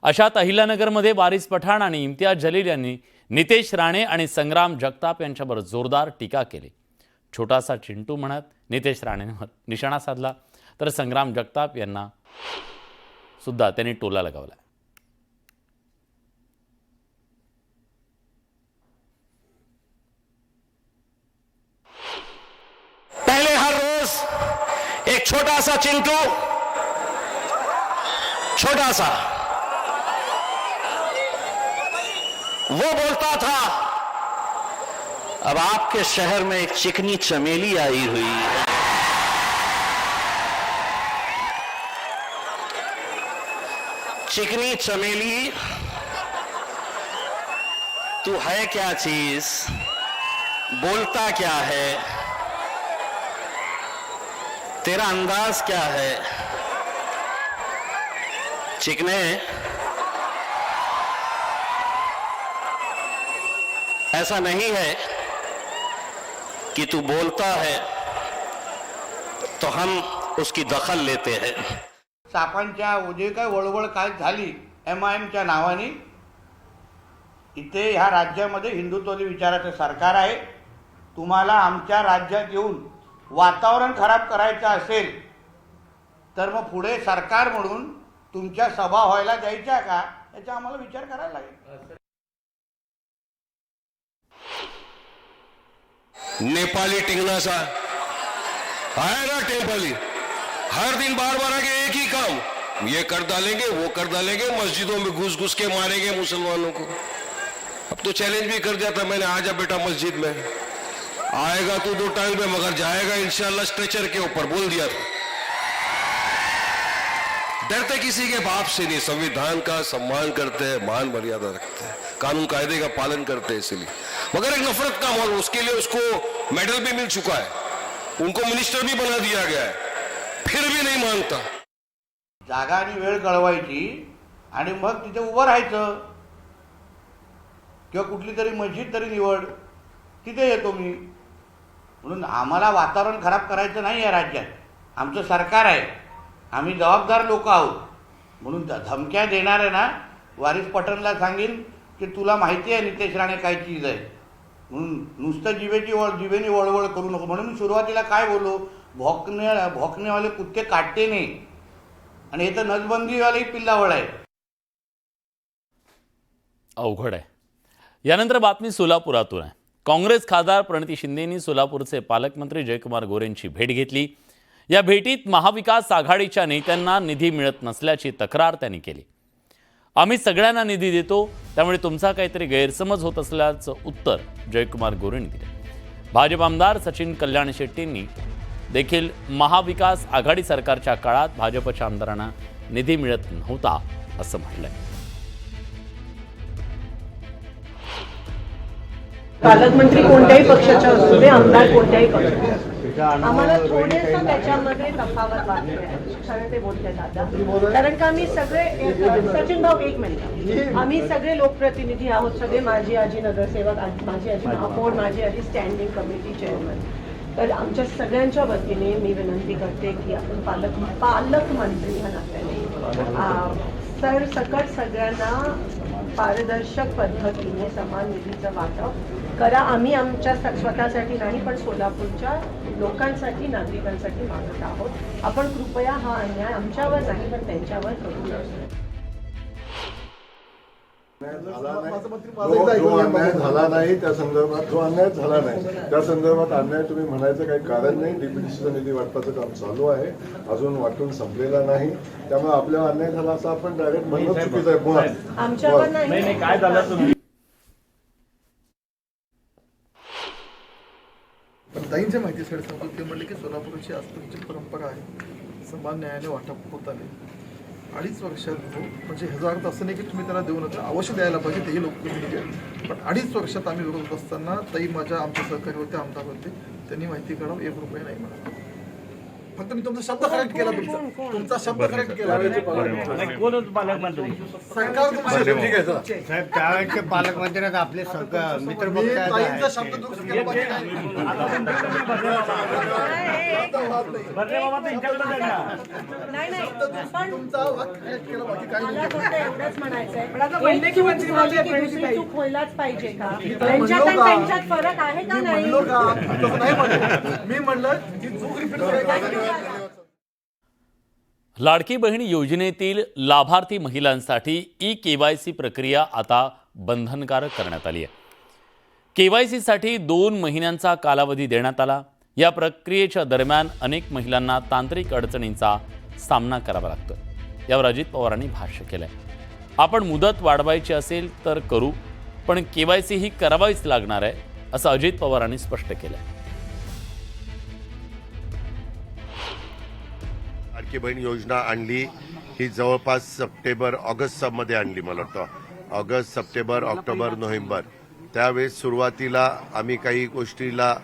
अशात अहिल्यानगरमध्ये वारिस पठाण आणि इम्तियाज जलील यांनी नितेश राणे आणि संग्राम जगताप यांच्यावर जोरदार टीका केली। छोटासा चिंटू म्हणत नितेश राणेंवर निशाणा साधला, तर संग्राम जगताप यांना सुद्धा त्यांनी टोला लगावला। पहले हर रोज एक छोटा सा चिंटू, छोटा सा, वो बोलता था अब आपके शहर में एक चिकनी चमेली आई हुई है। चिकनी चमेली, तू है क्या चीज, बोलता क्या है, तेरा अंदाज क्या है। चिकने, ऐसा नहीं है कि तू बोलता है तो हम उसकी दखल लेते हैं। सापांच्या जे काय वळवळ काय झाली MIMच्या नावाने, इथे ह्या राज्यामध्ये हिंदुत्ववादी विचाराचं सरकार आहे। तुम्हाला आमच्या राज्यात येऊन वातावरण खराब करायचं असेल तर मग पुढे सरकार म्हणून तुमच्या सभा व्हायला द्यायच्या का, याचा आम्हाला विचार करायला लागेल। नेपाली टिंगना सा है ना, टेम्पली हर दिन बार बार आके एक ही काम, ये कर डालेंगे वो कर डालेंगे, मस्जिदों में घुस घुस के मारेंगे मुसलमानों को। अब तो चैलेंज भी कर दिया था मैंने, आजा बेटा मस्जिद में, आएगा तू 2 टाइम में मगर जाएगा इंशाल्लाह स्ट्रेचर के ऊपर, बोल दिया था। डरते किसी के बाप से नहीं, संविधान का सम्मान करते हैं, मान मर्यादा रखते हैं, कानून कायदे का पालन करते हैं, इसलिए। मगर एक नफरत का माहौल, उसके लिए उसको मेडल भी मिल चुका है, उनको मिनिस्टर भी बना दिया गया है, फिर भी नहीं मानता। जागा आणि वेळ कळवायची आणि मग तिथे उभं राहायचं, किंवा कुठली तरी मस्जिद तरी निवड, तिथे येतो मी। म्हणून आम्हाला वातावरण खराब करायचं नाही या राज्यात, आमचं सरकार आहे, आम्ही जबाबदार लोक आहोत। म्हणून धमक्या देणार आहे ना, वारिस पठाणला सांगेन की तुला माहिती आहे नितेश राणे काय चीज आहे, म्हणून नुसतं जिभेने वळवळ करू नको। म्हणून मी सुरुवातीला काय बोललो, भोकणेवाले कुत्ते काटते नाही, आणि हे तर नसबंदीवाले पिल्लावळ आहे। अवघड आहे। यानंतर बातमी सोलापुरातून आहे। काँग्रेस खासदार प्रणिती शिंदेंनी सोलापूरचे पालकमंत्री जयकुमार गोरेंची भेट घेतली। या भेटीत महाविकास आघाडीच्या नेत्यांना निधी मिळत नसल्याची तक्रार त्यांनी केली। आम्ही सगळ्यांना निधी देतो, त्यामुळे तुमचा काहीतरी गैरसमज होत असल्याचं उत्तर जयकुमार गोरेंनी दिले। भाजप आमदार सचिन कल्याण शेट्टींनी देखील महाविकास आघाडी सरकारच्या काळात भाजपच्या आमदारांना निधी मिळत नव्हता असं म्हटलंय। पालकमंत्री कोणत्याही पक्षाच्या असू दे, आमदार कोणत्याही पक्षाचे असू दे, आम्हाला थोडंसं त्याच्यामध्ये तफावत वाटते कारण ते बोलते दादा, कारण का आम्ही सगळे, सचिन भाऊ एक मिनिट, आम्ही सगळे लोकप्रतिनिधी आहोत, सगळे माझी आजी नगरसेवक, माझी आजी महापौर, माझी आजी स्टँडिंग कमिटी चेअरमन। तर आमच्या सगळ्यांच्या वतीने मी विनंती करते की आपण पालकमंत्री ह्या नात्याने सरसकट सगळ्यांना पारदर्शक पद्धतीने समान निधीचं वाटप करा। आम्ही आमच्या स्वतःसाठी नाही पण सोलापूरच्या लोकांसाठी, नागरिकांसाठी मागत आहोत। आपण कृपया हा अन्याय आमच्यावर नाही पण त्यांच्यावर करू नये। जो अन्याय झाला नाही त्या संदर्भात, जो अन्याय झाला नाही त्या संदर्भात अन्याय तुम्ही म्हणायचं काही कारण नाही। डीपीडीसीचं निधी वाटपाचं काम चालू आहे, अजून वाटून संपलेला नाही, त्यामुळे आपल्याला अन्याय झाला असं आपण डायरेक्ट म्हणणं चुकीचं आहे। मुळात आमच्यावर नाही, काय झालं तुम्ही ताईंच्या माहितीसाठी सांगतो, ते म्हणले की सोलापूरची आजपर्यंतची परंपरा आहे, समान न्यायाने वाटप होत आले 2.5 वर्षात, म्हणजे ह्याचा अर्थ असं नाही की तुम्ही त्याला देऊ नका, अवश्य द्यायला पाहिजे, तेही लोकप्रतिनिधी, पण 2.5 वर्षात आम्ही विरोध असताना ताई आमच्या सहकारी होते, आमदार होते, त्यांनी माहिती काढावं, 1 रुपया नाही म्हणा। फक्त मी तुमचा शब्द करेक्ट केला, तुमचा शब्द करेक्ट केला. सरकार साहेब त्यावेळेचे पालकमंत्री आहेत आपले मित्र मी ताईंचा शब्द दुरुस्त केला बाकी काही नाही पण तुमचा वाक्य करेक्ट केला बाकी काही मला नाही. फक्त एवढंच म्हणायचंय, एक चूक झाली की दुसरी चूक व्हायलाच पाहिजे का? त्यांच्यात आणि त्यांच्यात फरक आहे का नाही? म्हणलो का तसं नाही म्हणलं. मी म्हणलं की चूक रिपीट करायची. लाडकी बहीण योजनेतील लाभार्थी महिलांसाठी ई-KYC प्रक्रिया आता बंधनकारक करण्यात आली आहे. KYCसाठी 2 महिन्यांचा कालावधी देण्यात आला. या प्रक्रियेच्या दरम्यान अनेक महिलांना तांत्रिक अडचणींचा सामना करावा लागतो. यावर अजित पवारांनी भाष्य केलंय. आपण मुदत वाढवायची असेल तर करू, पण KYC ही करावावीच लागणार आहे, असं अजित पवारांनी स्पष्ट केलंय. लाडकी बहीण योजना आणली ही जवळपास सप्टेंबर ऑगस्टमध्ये आणली. मला वाटतं ऑगस्ट, सप्टेंबर, ऑक्टोबर, नोव्हेंबर त्यावेळेस सुरुवातीला आम्ही काही गोष्टीला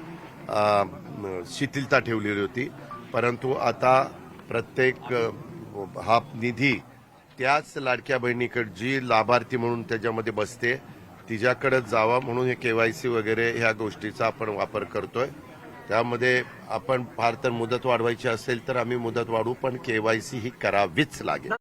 शिथिलता ठेवलेली होती, परंतु आता प्रत्येक हा निधी त्याच लाडक्या बहिणीकडे जी लाभार्थी म्हणून त्याच्यामध्ये बसते तिच्याकडेच जावा म्हणून हे KYC वगैरे ह्या गोष्टीचा आपण वापर करतोय. त्यामध्ये आपण फार तर मुदत वाढवायची असेल तर आम्ही मुदत वाढवू, पण KYC ही करावीच लागेल.